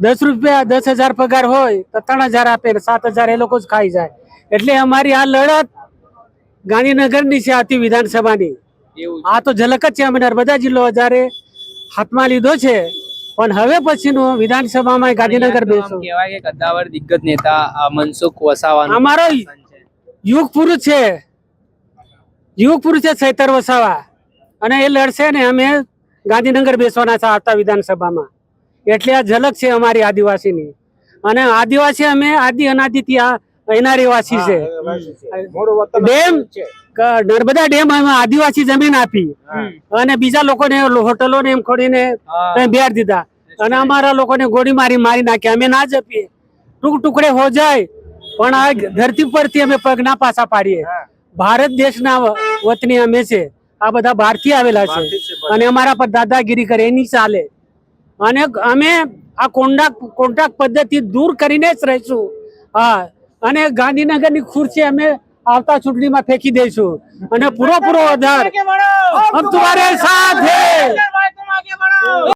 10 રૂપિયા 10,000 પગાર હોય તો 3,000 આપે, 7,000 એ લોકો જ ખાઈ જાય. એટલે અમારી આ લડત ગાંધીનગરની છે, આથી વિધાનસભાની. આ તો ઝલક જ છે. અમે નર્મદા જિલ્લો જ્યારે હાથમાં લીધો છે, પણ હવે પછીનું વિધાનસભામાં ગાંધીનગર બેસો. કહેવાય કે કદ્દાવર દિગ્ગજ નેતા મનસુખ વસાવા અમારો યુગ પુરુષ છે, ચૈતર વસાવા, અને એ લડશે ને અમે ગાંધીનગર બેસવાના છે આવતા વિધાનસભામાં. એટલે આ ઝલક છે અમારી આદિવાસીની. અને આદિવાસી અમે આદિ અનાદિથી એના રહેવાસી છે. ડેમ નર્મદા ડેમ અમે આદિવાસી જમીન આપી અને બીજા લોકોને હોટલો ને એમ ખોડીને બેર દીધા, અને અમારા લોકોને ગોળી મારી નાખ્યા. અમે ના જ આપીએ, ટુકડે હો જાય, પણ આ ધરતી પરથી અમે પગ ના પાછા પાડીએ. ભારત દેશના વતની અમે છે, આ બધા બહારથી આવેલા છે, અને અમારા પર દાદાગીરી કરે એની ચાલે. અને અમે આ કોન્ટ્રાક્ટ પદ્ધતિ દૂર કરીને જ રહીશું. હા, અને ગાંધીનગરની ખુરશી અમે આવતા ચૂંટણીમાં ફેંકી દઈશું, અને પૂરો આધાર હમ તમારે સાથ હૈ.